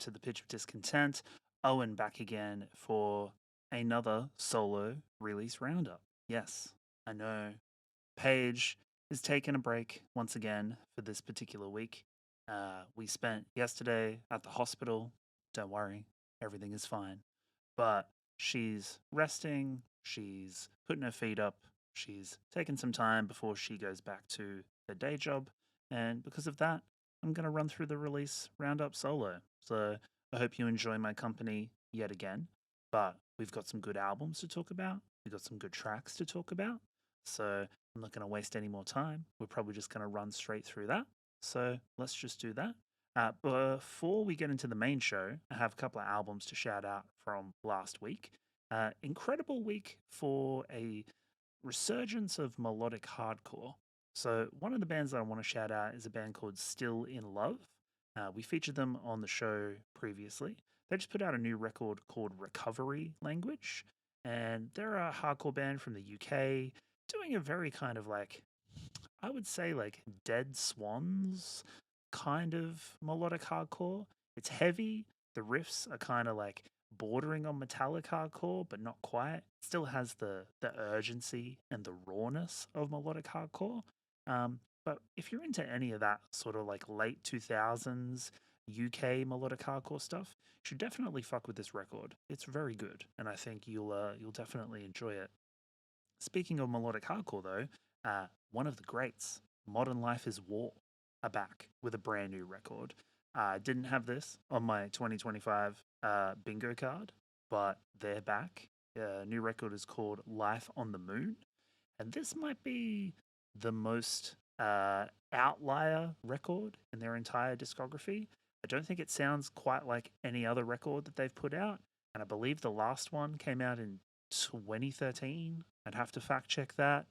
to the Pitch of Discontent. Owen back again for another solo release roundup. Yes, I know. Paige is taking a break once again for this particular week. We spent yesterday at the hospital. Don't worry, everything is fine. But she's resting, she's putting her feet up, she's taking some time before she goes back to her day job. And because of that, I'm going to run through the release roundup solo. So I hope you enjoy my company yet again. But we've got some good albums to talk about, we've got some good tracks to talk about. So I'm not going to waste any more time. We're probably just going to run straight through that. So let's just do that. Before we get into the main show, I have a couple of albums to shout out from last week. Incredible week for a resurgence of melodic hardcore. So, one of the bands that I want to shout out is a band called Still in Love. We featured them on the show previously. They just put out a new record called Recovery Language, and they're a hardcore band from the UK doing a very kind of like, I would say, like Dead Swans kind of melodic hardcore. It's heavy. The riffs are kind of like bordering on metallic hardcore, but not quite. It still has the urgency and the rawness of melodic hardcore. But if you're into any of that sort of like late 2000s UK melodic hardcore stuff, you should definitely fuck with this record. It's very good, and I think you'll definitely enjoy it. Speaking of melodic hardcore, though, one of the greats, Modern Life is War, are back with a brand new record. I didn't have this on my 2025 bingo card, but they're back. New record is called Life on the Moon, and this might be the most outlier record in their entire discography. I don't think it sounds quite like any other record that they've put out, and I believe the last one came out in 2013. I'd have to fact check that.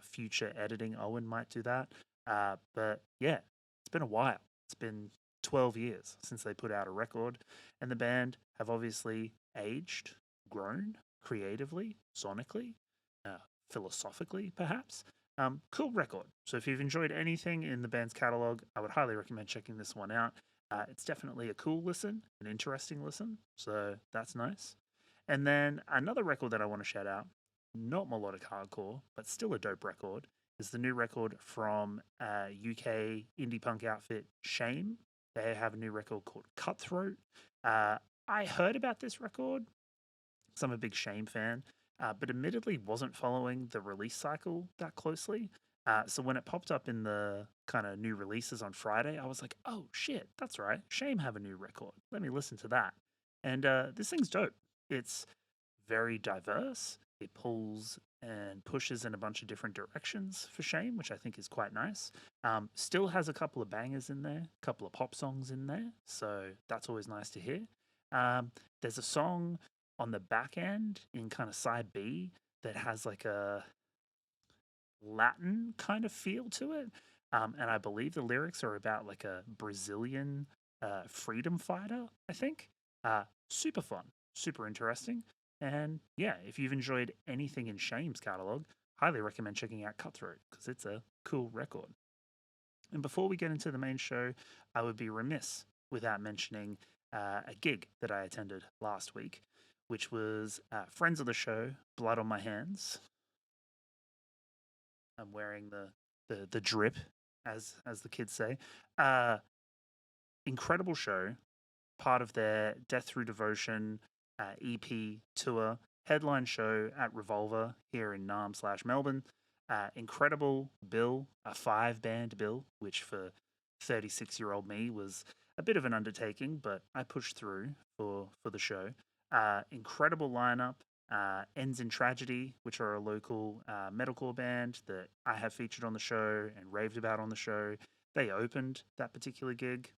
Future editing, Owen might do that. But yeah, it's been a while. It's been 12 years since they put out a record, and the band have obviously aged, grown creatively, sonically, philosophically, perhaps. Cool record. So if you've enjoyed anything in the band's catalog, I would highly recommend checking this one out. It's definitely a cool listen, an interesting listen. So that's nice. And then another record that I want to shout out, not melodic hardcore, but still a dope record, is the new record from UK indie punk outfit Shame. They have a new record called Cutthroat. I heard about this record, so I'm a big Shame fan, but admittedly wasn't following the release cycle that closely. So when it popped up in the kind of new releases on Friday, I was like, oh shit, that's right. Shame have a new record. Let me listen to that. And this thing's dope. It's very diverse. It pulls and pushes in a bunch of different directions for Shame, which I think is quite nice. Still has a couple of bangers in there, a couple of pop songs in there. So that's always nice to hear. There's a song on the back end in kind of side B that has like a Latin kind of feel to it. And I believe the lyrics are about like a Brazilian freedom fighter, I think. Super fun, super interesting. And yeah, if you've enjoyed anything in Shame's catalog, highly recommend checking out Cutthroat because it's a cool record. And before we get into the main show, I would be remiss without mentioning a gig that I attended last week, which was friends of the show, Blood on My Hands. I'm wearing the drip, as the kids say. Uh, Incredible show, part of their Death Through Devotion EP tour, headline show at Revolver here in Narm/Melbourne. Incredible bill, a 5-band bill, which for 36-year-old me was a bit of an undertaking, but I pushed through for the show. Incredible lineup. Ends in Tragedy, which are a local metalcore band that I have featured on the show and raved about on the show. They opened that particular gig.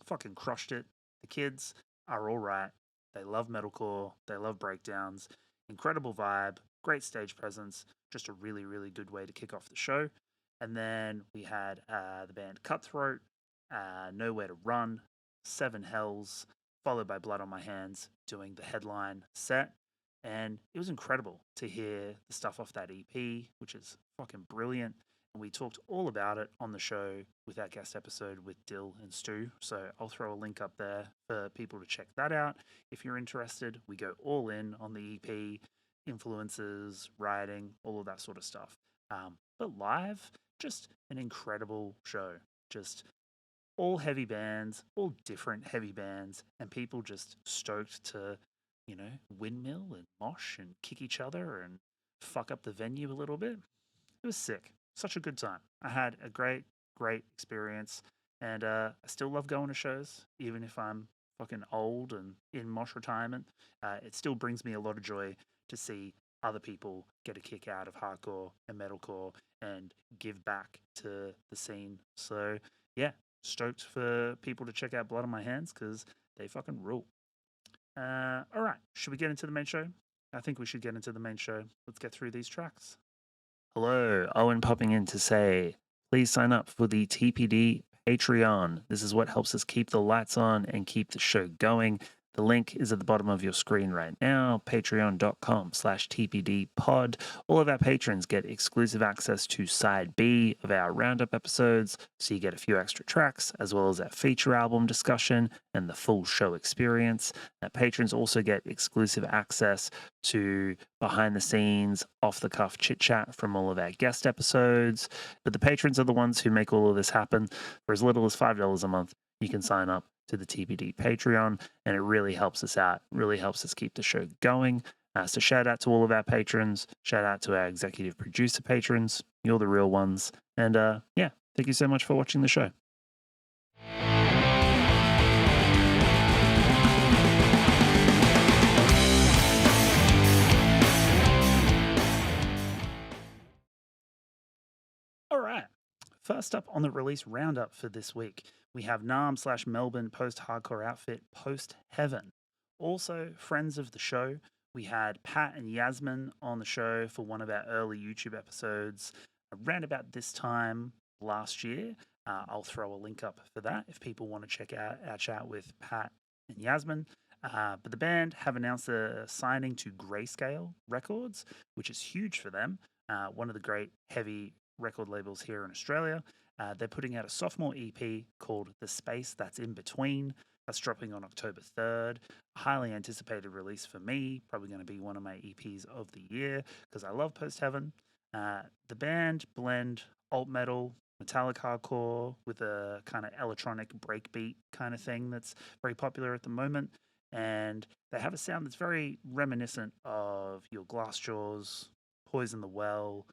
Fucking crushed it. The kids are all right. They love metalcore. They love breakdowns. Incredible vibe. Great stage presence. Just a really, really good way to kick off the show. And then we had the band Cutthroat, Nowhere to Run, Seven Hells, followed by Blood on My Hands doing the headline set. And it was incredible to hear the stuff off that EP, which is fucking brilliant. And we talked all about it on the show with our guest episode with Dill and Stu. So I'll throw a link up there for people to check that out. If you're interested, we go all in on the EP, influences, writing, all of that sort of stuff. But live, just an incredible show. Just all heavy bands, all different heavy bands, and people just stoked to, windmill and mosh and kick each other and fuck up the venue a little bit. It was sick. Such a good time. I had a great, great experience, and I still love going to shows, even if I'm fucking old and in mosh retirement. It still brings me a lot of joy to see other people get a kick out of hardcore and metalcore and give back to the scene. So, yeah, stoked for people to check out Blood on My Hands because they fucking rule. All right, should we get into the main show? I think we should get into the main show. Let's get through these tracks. Hello, Owen popping in to say, please sign up for the TPD Patreon. This is what helps us keep the lights on and keep the show going. The link is at the bottom of your screen right now, patreon.com/tpdpod. All of our patrons get exclusive access to Side B of our Roundup episodes, so you get a few extra tracks, as well as our feature album discussion and the full show experience. Our patrons also get exclusive access to behind-the-scenes, off-the-cuff chit-chat from all of our guest episodes. But the patrons are the ones who make all of this happen. For as little as $5 a month, you can sign up to the TPD Patreon, and it really helps us out, really helps us keep the show going. So shout out to all of our patrons, shout out to our executive producer patrons, you're the real ones, and yeah, thank you so much for watching the show. All right. First up on the release roundup for this week, we have Nam/Melbourne post-hardcore outfit Post Heaven. Also, friends of the show, we had Pat and Yasmin on the show for one of our early YouTube episodes around about this time last year. I'll throw a link up for that if people want to check out our chat with Pat and Yasmin. But the band have announced a signing to Grayscale Records, which is huge for them. One of the great heavy record labels here in Australia. They're putting out a sophomore EP called The Space That's In Between. That's dropping on October 3rd. A highly anticipated release for me. Probably going to be one of my EPs of the year because I love Post Heaven. The band blend alt metal, metallic hardcore with a kind of electronic breakbeat kind of thing that's very popular at the moment. And they have a sound that's very reminiscent of your Glassjaws, Poison the Well.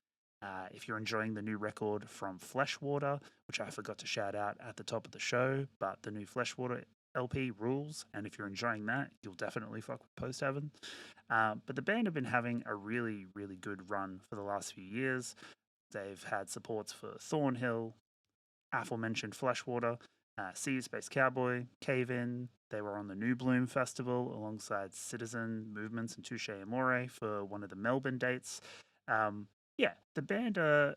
If you're enjoying the new record from Fleshwater, which I forgot to shout out at the top of the show, but the new Fleshwater LP rules, and if you're enjoying that, you'll definitely fuck with Post Heaven. But the band have been having a really, really good run for the last few years. They've had supports for Thornhill, aforementioned Fleshwater, See You Space Cowboy, Cave In. They were on the New Bloom Festival alongside Citizen Movements and Touche Amore for one of the Melbourne dates. Yeah, the band are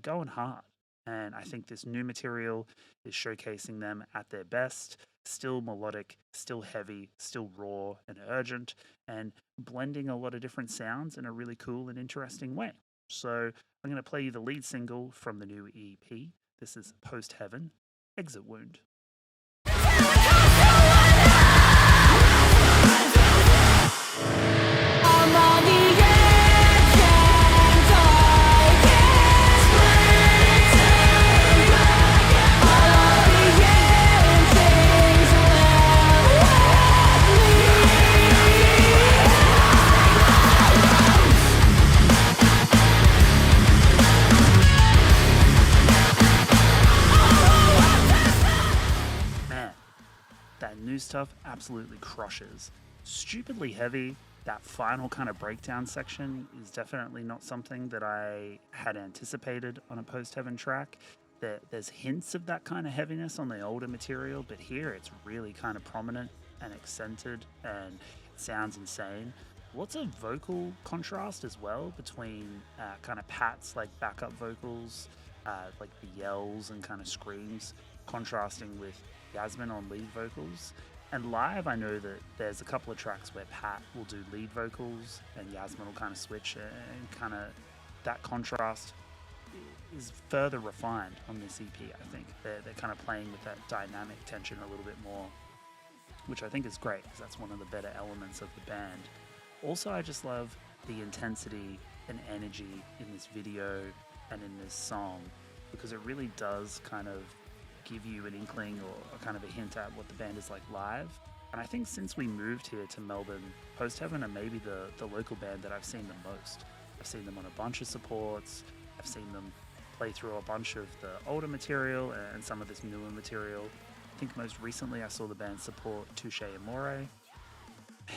going hard, and I think this new material is showcasing them at their best. Still melodic, still heavy, still raw and urgent, and blending a lot of different sounds in a really cool and interesting way. So I'm going to play you the lead single from the new EP. This is Post Heaven, Exit Wound. New stuff absolutely crushes. Stupidly heavy. That final kind of breakdown section is definitely not something that I had anticipated on a Post Heaven track. There's hints of that kind of heaviness on the older material, but here it's really kind of prominent and accented and it sounds insane. Lots of vocal contrast as well between kind of Pat's like backup vocals, like the yells and kind of screams, contrasting with Yasmin on lead vocals. And live, I know that there's a couple of tracks where Pat will do lead vocals and Yasmin will kind of switch, and kind of that contrast is further refined on this EP. I think they're kind of playing with that dynamic tension a little bit more, which I think is great because that's one of the better elements of the band. Also, I just love the intensity and energy in this video and in this song, because it really does kind of give you an inkling or kind of a hint at what the band is like live. And I think since we moved here to Melbourne, Post Heaven are maybe the local band that I've seen the most. I've seen them on a bunch of supports. I've seen them play through a bunch of the older material and some of this newer material. I think most recently I saw the band support Touche Amore,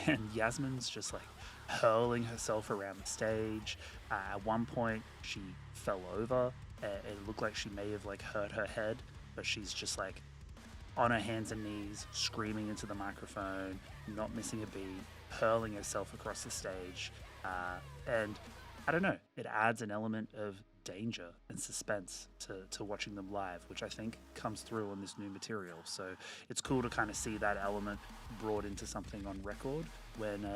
and Yasmin's just like hurling herself around the stage. At one point she fell over. It looked like she may have like hurt her head, but she's just like on her hands and knees, screaming into the microphone, not missing a beat, hurling herself across the stage. And I don't know, it adds an element of danger and suspense to watching them live, which I think comes through on this new material. So it's cool to kind of see that element brought into something on record when,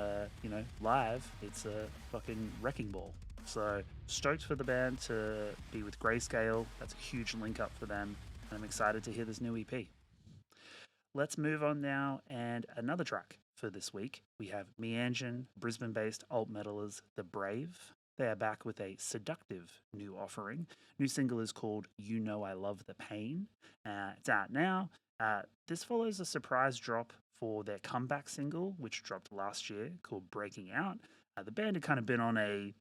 live, it's a fucking wrecking ball. So stoked for the band to be with Grayscale. That's a huge link up for them, and I'm excited to hear this new EP. Let's move on now, and another track for this week. We have Meanjin, Brisbane-based alt metalers The Brave. They are back with a seductive new offering. New single is called You Know I Love the Pain. It's out now. This follows a surprise drop for their comeback single, which dropped last year, called Breaking Out. The band had kind of been on a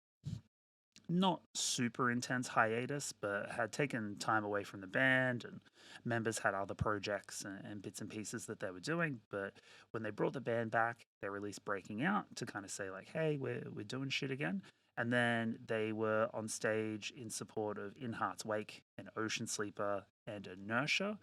not super intense hiatus, but had taken time away from the band, and members had other projects and bits and pieces that they were doing. But when they brought the band back, they released Breaking Out to kind of say like, hey, we're doing shit again. And then they were on stage in support of In Heart's Wake and Ocean Sleeper and Inertia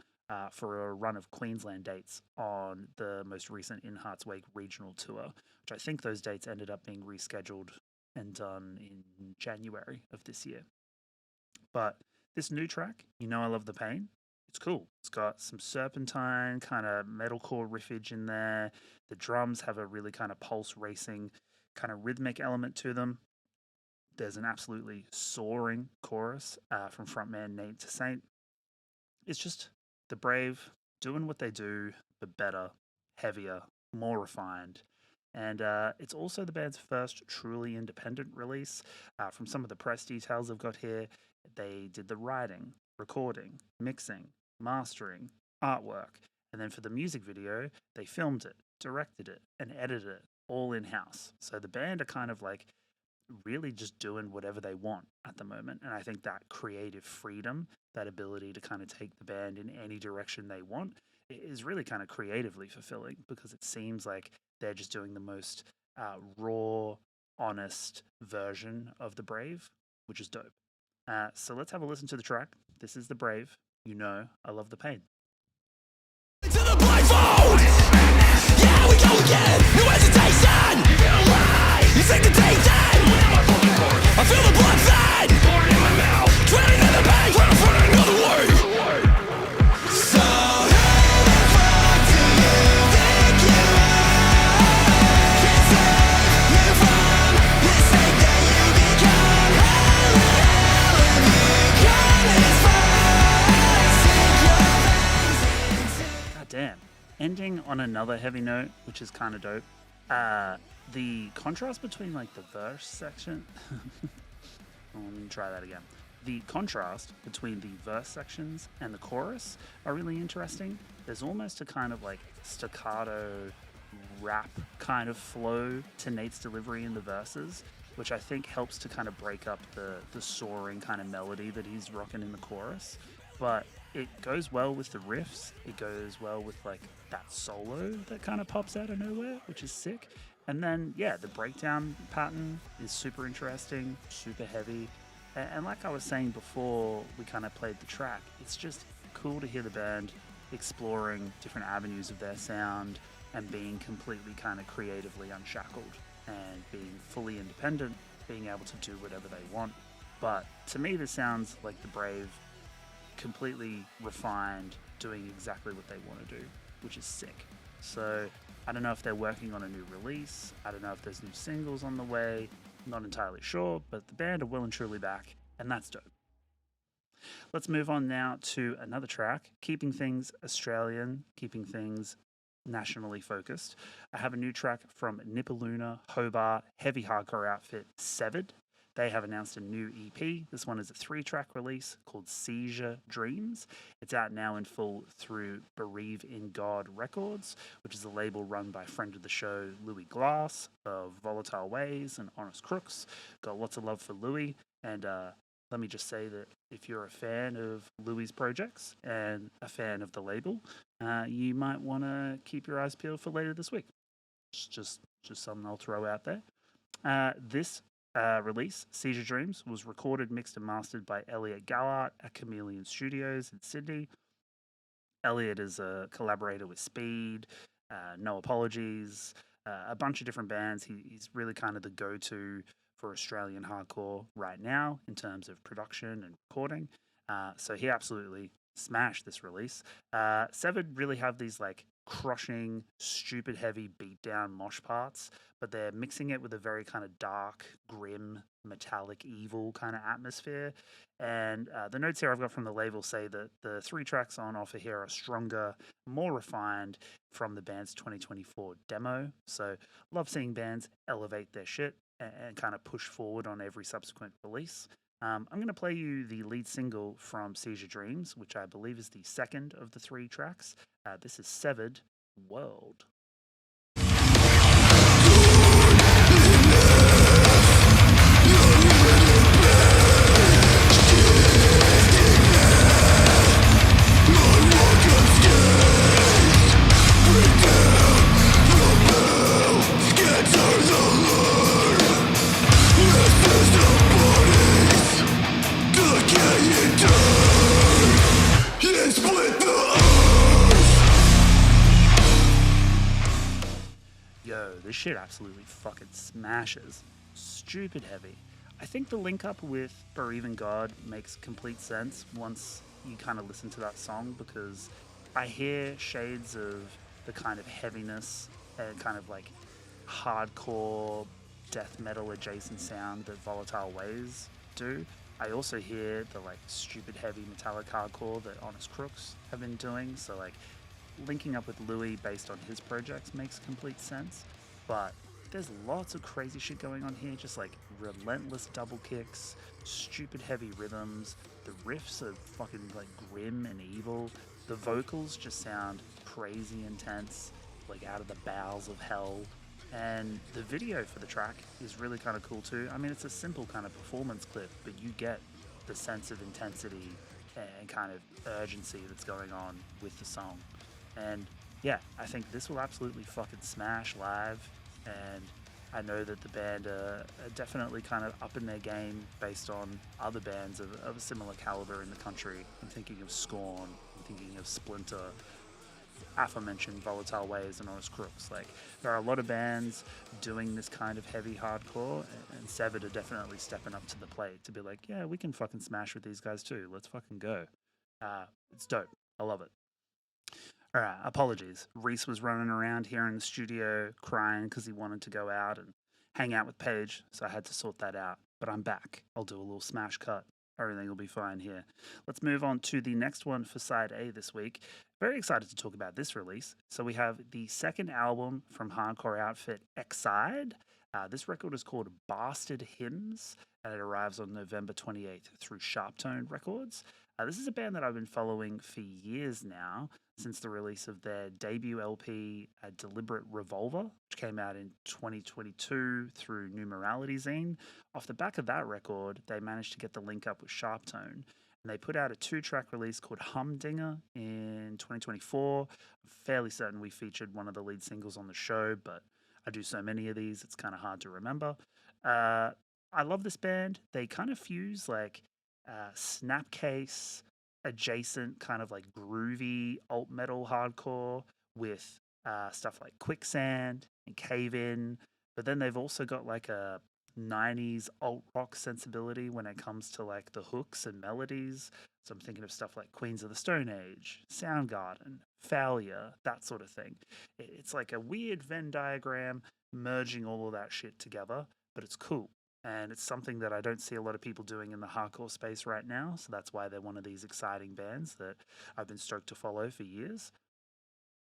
for a run of Queensland dates on the most recent In Heart's Wake regional tour, which I think those dates ended up being rescheduled and done in January of this year. But this new track, You Know I Love the Pain, it's cool. It's got some Serpentine kind of metalcore riffage in there. The drums have a really kind of pulse racing kind of rhythmic element to them. There's an absolutely soaring chorus from frontman Nate to Saint. It's just The Brave doing what they do, but better, heavier, more refined. And it's also the band's first truly independent release. From some of the press details I've got here, they did the writing, recording, mixing, mastering, artwork. And then for the music video, they filmed it, directed it, and edited it all in-house. So the band are kind of like really just doing whatever they want at the moment. And I think that creative freedom, that ability to kind of take the band in any direction they want, is really kind of creatively fulfilling, because it seems like they're just doing the most raw, honest version of The Brave, which is dope. So let's have a listen to the track. This is The Brave. You Know I Love the Pain. To the blindfold! Yeah, we go again! No hesitation! You feel alive! You take the day then! I feel the blood then! Pouring in my mouth! Drowning in the pain! Trying to find another way! So who the fuck do you think you are? Can't save you from the state that you become. How the hell have you gone this far? Sink your veins into God damn. Ending on another heavy note, which is kind of dope. The contrast between like the verse section. Let me try that again. The contrast between the verse sections and the chorus are really interesting. There's almost a kind of like staccato rap kind of flow to Nate's delivery in the verses, which I think helps to kind of break up the soaring kind of melody that he's rocking in the chorus. But it goes well with the riffs. It goes well with like that solo that kind of pops out of nowhere, which is sick. And then, yeah, the breakdown pattern is super interesting, super heavy. And like I was saying before we kind of played the track, it's just cool to hear the band exploring different avenues of their sound and being completely kind of creatively unshackled and being fully independent, being able to do whatever they want. But to me, this sounds like The Brave, completely refined, doing exactly what they want to do, which is sick. So I don't know if they're working on a new release. I don't know if there's new singles on the way. Not entirely sure, but the band are well and truly back, and that's dope. Let's move on now to another track, keeping things Australian, keeping things nationally focused. I have a new track from Nipaluna, Hobart, heavy hardcore outfit Severed. They have announced a new EP. This one is a 3-track release called Seizure Dreams. It's out now in full through Bereave in God Records, which is a label run by friend of the show, Louis Glass of Volatile Ways and Honest Crooks. Got lots of love for Louis, and let me just say that if you're a fan of Louis' projects and a fan of the label, you might want to keep your eyes peeled for later this week. Just something I'll throw out there. This release, Seizure Dreams, was recorded, mixed, and mastered by Elliot Gallart at Chameleon Studios in Sydney. Elliot is a collaborator with Speed, No Apologies, a bunch of different bands. He's really kind of the go-to for Australian hardcore right now in terms of production and recording. So he absolutely smashed this release. Severed really have these like crushing, stupid heavy beatdown mosh parts, but they're mixing it with a very kind of dark, grim, metallic, evil kind of atmosphere. And the notes here I've got from the label say that the 3 tracks on offer here are stronger, more refined from the band's 2024 demo. So love seeing bands elevate their shit and kind of push forward on every subsequent release. I'm going to play you the lead single from Seizure Dreams, which I believe is the second of the 3 tracks. This is Severed World. Yo, this shit absolutely fucking smashes. Stupid heavy. I think the link up with Bereave in God makes complete sense once you kind of listen to that song, because I hear shades of the kind of heaviness and kind of like hardcore death metal adjacent sound that Volatile Ways do. I also hear the like stupid heavy metallic hardcore that Honest Crooks have been doing. So like linking up with Louis based on his projects makes complete sense. But there's lots of crazy shit going on here, just like relentless double kicks, stupid heavy rhythms. The riffs are fucking like grim and evil. The vocals just sound crazy intense, like out of the bowels of hell. And the video for the track is really kind of cool too. I mean, it's a simple kind of performance clip, but you get the sense of intensity and kind of urgency that's going on with the song. And yeah, I think this will absolutely fucking smash live. And I know that the band are definitely kind of up in their game based on other bands of a similar caliber in the country. I'm thinking of Scorn, I'm thinking of Splinter, aforementioned Volatile Ways and Honest Crooks. Like, there are a lot of bands doing this kind of heavy hardcore, and Severed are definitely stepping up to the plate to be like, yeah, we can fucking smash with these guys too. Let's fucking go. It's dope. I love it. All right, apologies. Reese was running around here in the studio crying because he wanted to go out and hang out with Paige, so I had to sort that out. But I'm back. I'll do a little smash cut. Everything will be fine here. Let's move on to the next one for side A this week. Very excited to talk about this release. So we have the second album from hardcore outfit Excide. This record is called Bastard Hymns, and it arrives on November 28th through Sharptone Records. This is a band that I've been following for years now, since the release of their debut LP, Deliberate Revolver, which came out in 2022 through New Morality Zine. Off the back of that record, they managed to get the link up with Sharptone, and they put out a 2-track release called Humdinger in 2024. I'm fairly certain we featured one of the lead singles on the show, but I do so many of these, it's kind of hard to remember. I love this band. They kind of fuse like Snapcase adjacent kind of like groovy alt metal hardcore with stuff like Quicksand and Cave In, but then they've also got like a 90s alt rock sensibility when it comes to like the hooks and melodies. So I'm thinking of stuff like Queens of the Stone Age, Soundgarden, Failure, that sort of thing. It's like a weird Venn diagram merging all of that shit together, but it's cool. and it's something that I don't see a lot of people doing in the hardcore space right now, so that's why they're one of these exciting bands that I've been stoked to follow for years.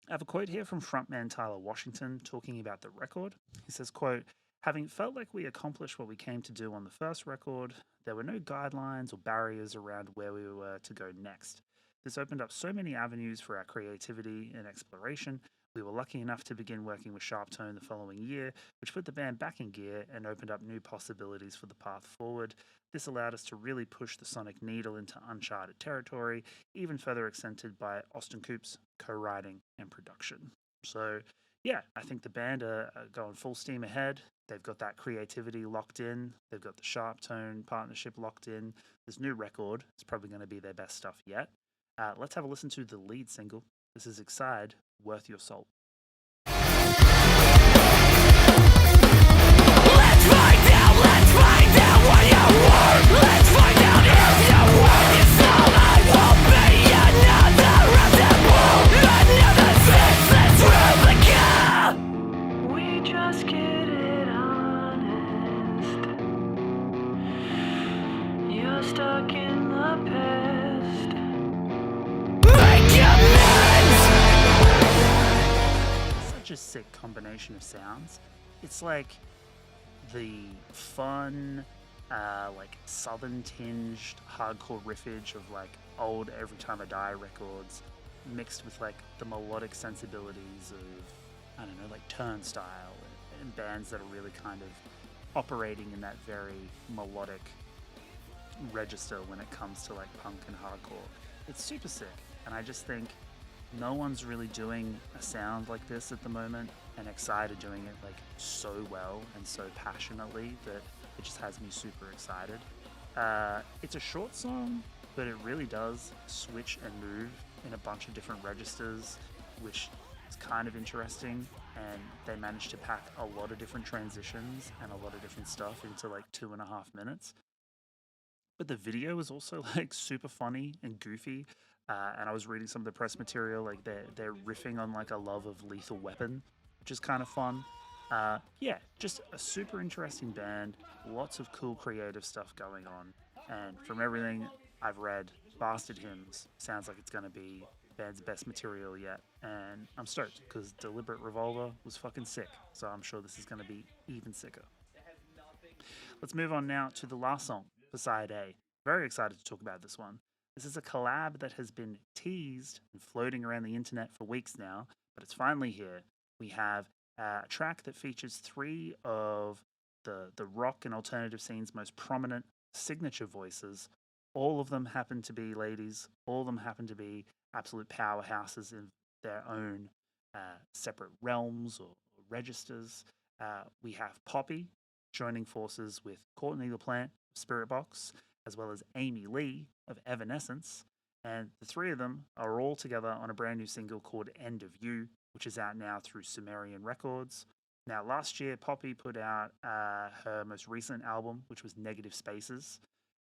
I have a quote here from frontman Tyler Washington talking about the record. He says, quote, "Having felt like we accomplished what we came to do on the first record, there were no guidelines or barriers around where we were to go next. This opened up so many avenues for our creativity and exploration. We were lucky enough to begin working with Sharp Tone the following year, which put the band back in gear and opened up new possibilities for the path forward. This allowed us to really push the sonic needle into uncharted territory, even further accented by Austin Coop's co-writing and production." So, yeah, I think the band are going full steam ahead. They've got that creativity locked in. They've got the Sharp Tone partnership locked in. This new record is probably going to be their best stuff yet. Let's have a listen to the lead single. This is Excide, Worth Your Salt. Let's find out what you're worth. Let's find out if you're worth your soul. I won't be another another fix that's replica. We just get it honest. You're stuck in the past. Make amends. Such a sick combination of sounds. It's like the fun, like southern tinged hardcore riffage of like old Every Time I Die records, mixed with like the melodic sensibilities of, I don't know, like Turnstile and bands that are really kind of operating in that very melodic register when it comes to like punk and hardcore. It's super sick, and I just think no one's really doing a sound like this at the moment, and Excide are doing it like so well and so passionately that it just has me super excited. It's a short song, but it really does switch and move in a bunch of different registers, which is kind of interesting, and they managed to pack a lot of different transitions and a lot of different stuff into like 2.5 minutes. But the video is also like super funny and goofy. And I was reading some of the press material, like they're riffing on like a love of Lethal Weapon, which is kind of fun. Yeah, just a super interesting band, lots of cool creative stuff going on. And from everything I've read, Bastard Hymns sounds like it's going to be the band's best material yet. And I'm stoked because Deliberate Revolver was fucking sick. So I'm sure this is going to be even sicker. Let's move on now to the last song, Side A. Very excited to talk about this one. This is a collab that has been teased and floating around the internet for weeks now, but it's finally here. We have a track that features 3 of the rock and alternative scene's most prominent signature voices. All of them happen to be ladies. All of them happen to be absolute powerhouses in their own separate realms or registers. We have Poppy joining forces with Courtney LaPlante of Spiritbox, as well as Amy Lee of Evanescence, and the 3 of them are all together on a brand new single called End of You, which is out now through Sumerian Records. Now, last year, Poppy put out her most recent album, which was Negative Spaces,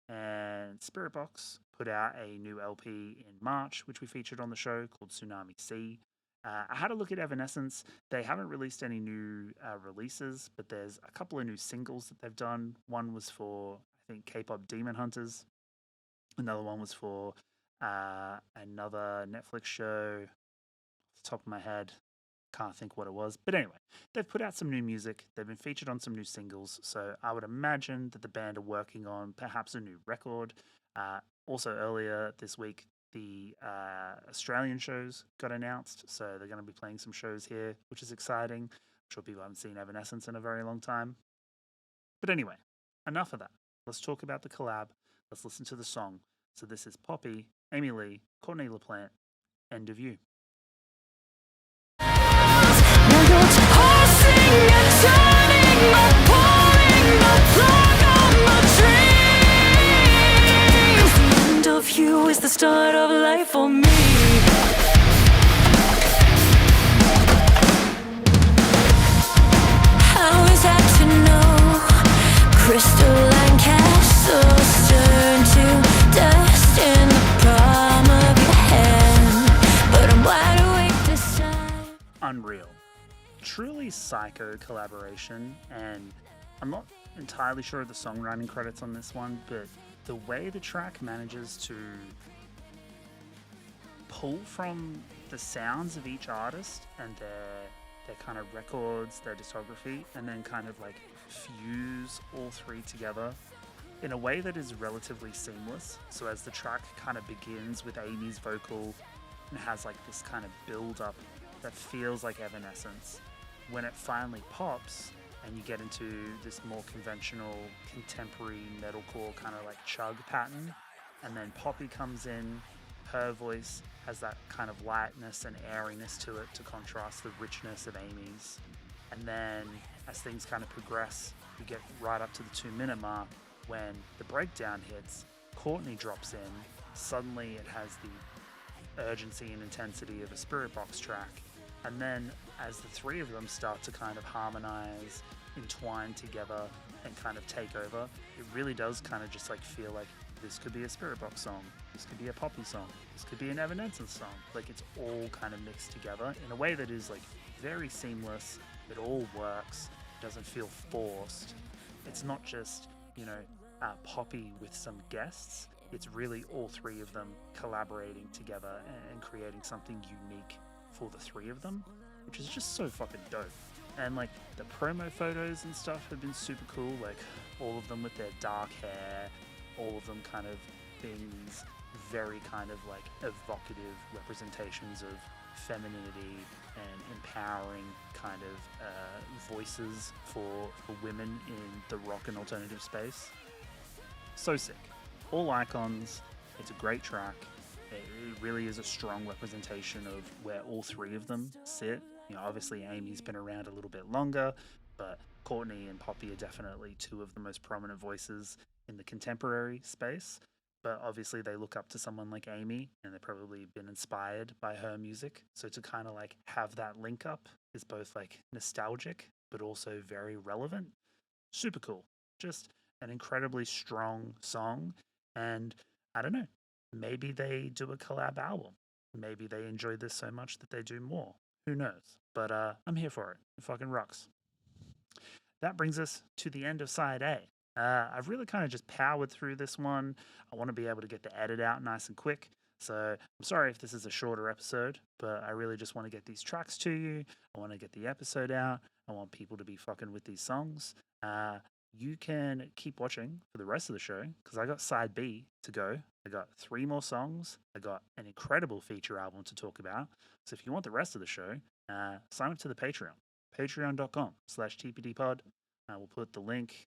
and Spiritbox put out a new LP in March, which we featured on the show, called Tsunami Sea. I had a look at Evanescence. They haven't released any new releases, but there's a couple of new singles that they've done. One was for, I think, K-pop Demon Hunters. Another one was for another Netflix show. Off the top of my head, can't think what it was. But anyway, they've put out some new music. They've been featured on some new singles. So I would imagine that the band are working on perhaps a new record. Also earlier this week, the Australian shows got announced. So they're going to be playing some shows here, which is exciting. I'm sure people haven't seen Evanescence in a very long time. But anyway, enough of that. Let's talk about the collab. Let's listen to the song. So this is Poppy, Amy Lee, Courtney LaPlante, End of You. End of you is the start of life for me. How is that to know? Crystalline castles turn to dust in the palm of your hand, but I'm wide awake this time. Unreal. Truly psycho collaboration, and I'm not entirely sure of the songwriting credits on this one, but the way the track manages to pull from the sounds of each artist and their kind of records, their discography, and then kind of like fuse all three together in a way that is relatively seamless. So as the track kind of begins with Amy's vocal and has like this kind of build up that feels like Evanescence, when it finally pops and you get into this more conventional contemporary metalcore kind of like chug pattern, and then Poppy comes in, her voice has that kind of lightness and airiness to it to contrast the richness of Amy's. And then as things kind of progress, you get right up to the 2-minute mark when the breakdown hits, Courtney drops in, suddenly it has the urgency and intensity of a Spirit Box track. And then as the three of them start to kind of harmonize, entwine together, and kind of take over, it really does kind of just like feel like this could be a Spirit Box song, this could be a Poppy song, this could be an Evanescence song. Like it's all kind of mixed together in a way that is like very seamless. It all works. It doesn't feel forced. It's not just, Poppy with some guests. It's really all three of them collaborating together and creating something unique for the three of them, which is just so fucking dope. And like the promo photos and stuff have been super cool, like all of them with their dark hair, all of them kind of being these very kind of like evocative representations of femininity and empowering kind of voices for women in the rock and alternative space. So sick. All icons. It's a great track. It really is a strong representation of where all three of them sit. Obviously Amy's been around a little bit longer, but Courtney and Poppy are definitely two of the most prominent voices in the contemporary space. But obviously they look up to someone like Amy and they've probably been inspired by her music. So to kind of like have that link up is both like nostalgic, but also very relevant. Super cool. Just an incredibly strong song. And I don't know, maybe they do a collab album. Maybe they enjoy this so much that they do more. Who knows? But I'm here for it. It fucking rocks. That brings us to the end of side A. I've really kind of just powered through this one. I want to be able to get the edit out nice and quick. So I'm sorry if this is a shorter episode, but I really just want to get these tracks to you. I want to get the episode out. I want people to be fucking with these songs. You can keep watching for the rest of the show because I got side B to go. I got 3 more songs. I got an incredible feature album to talk about. So if you want the rest of the show, sign up to the Patreon. Patreon.com/TPDpod. We'll put the link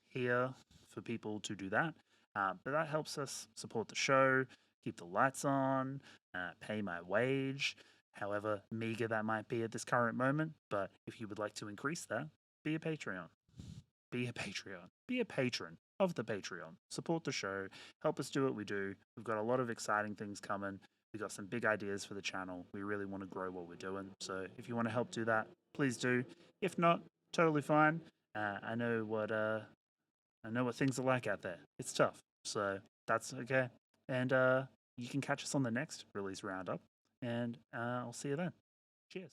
here for people to do that. But that helps us support the show, keep the lights on, pay my wage, however meager that might be at this current moment. But if you would like to increase that, be a Patreon. Be a Patreon. Be a patron of the Patreon. Support the show. Help us do what we do. We've got a lot of exciting things coming. We've got some big ideas for the channel. We really want to grow what we're doing. So if you want to help do that, please do. If not, totally fine. I know what things are like out there. It's tough. So that's okay. And you can catch us on the next Release Roundup. And I'll see you then. Cheers.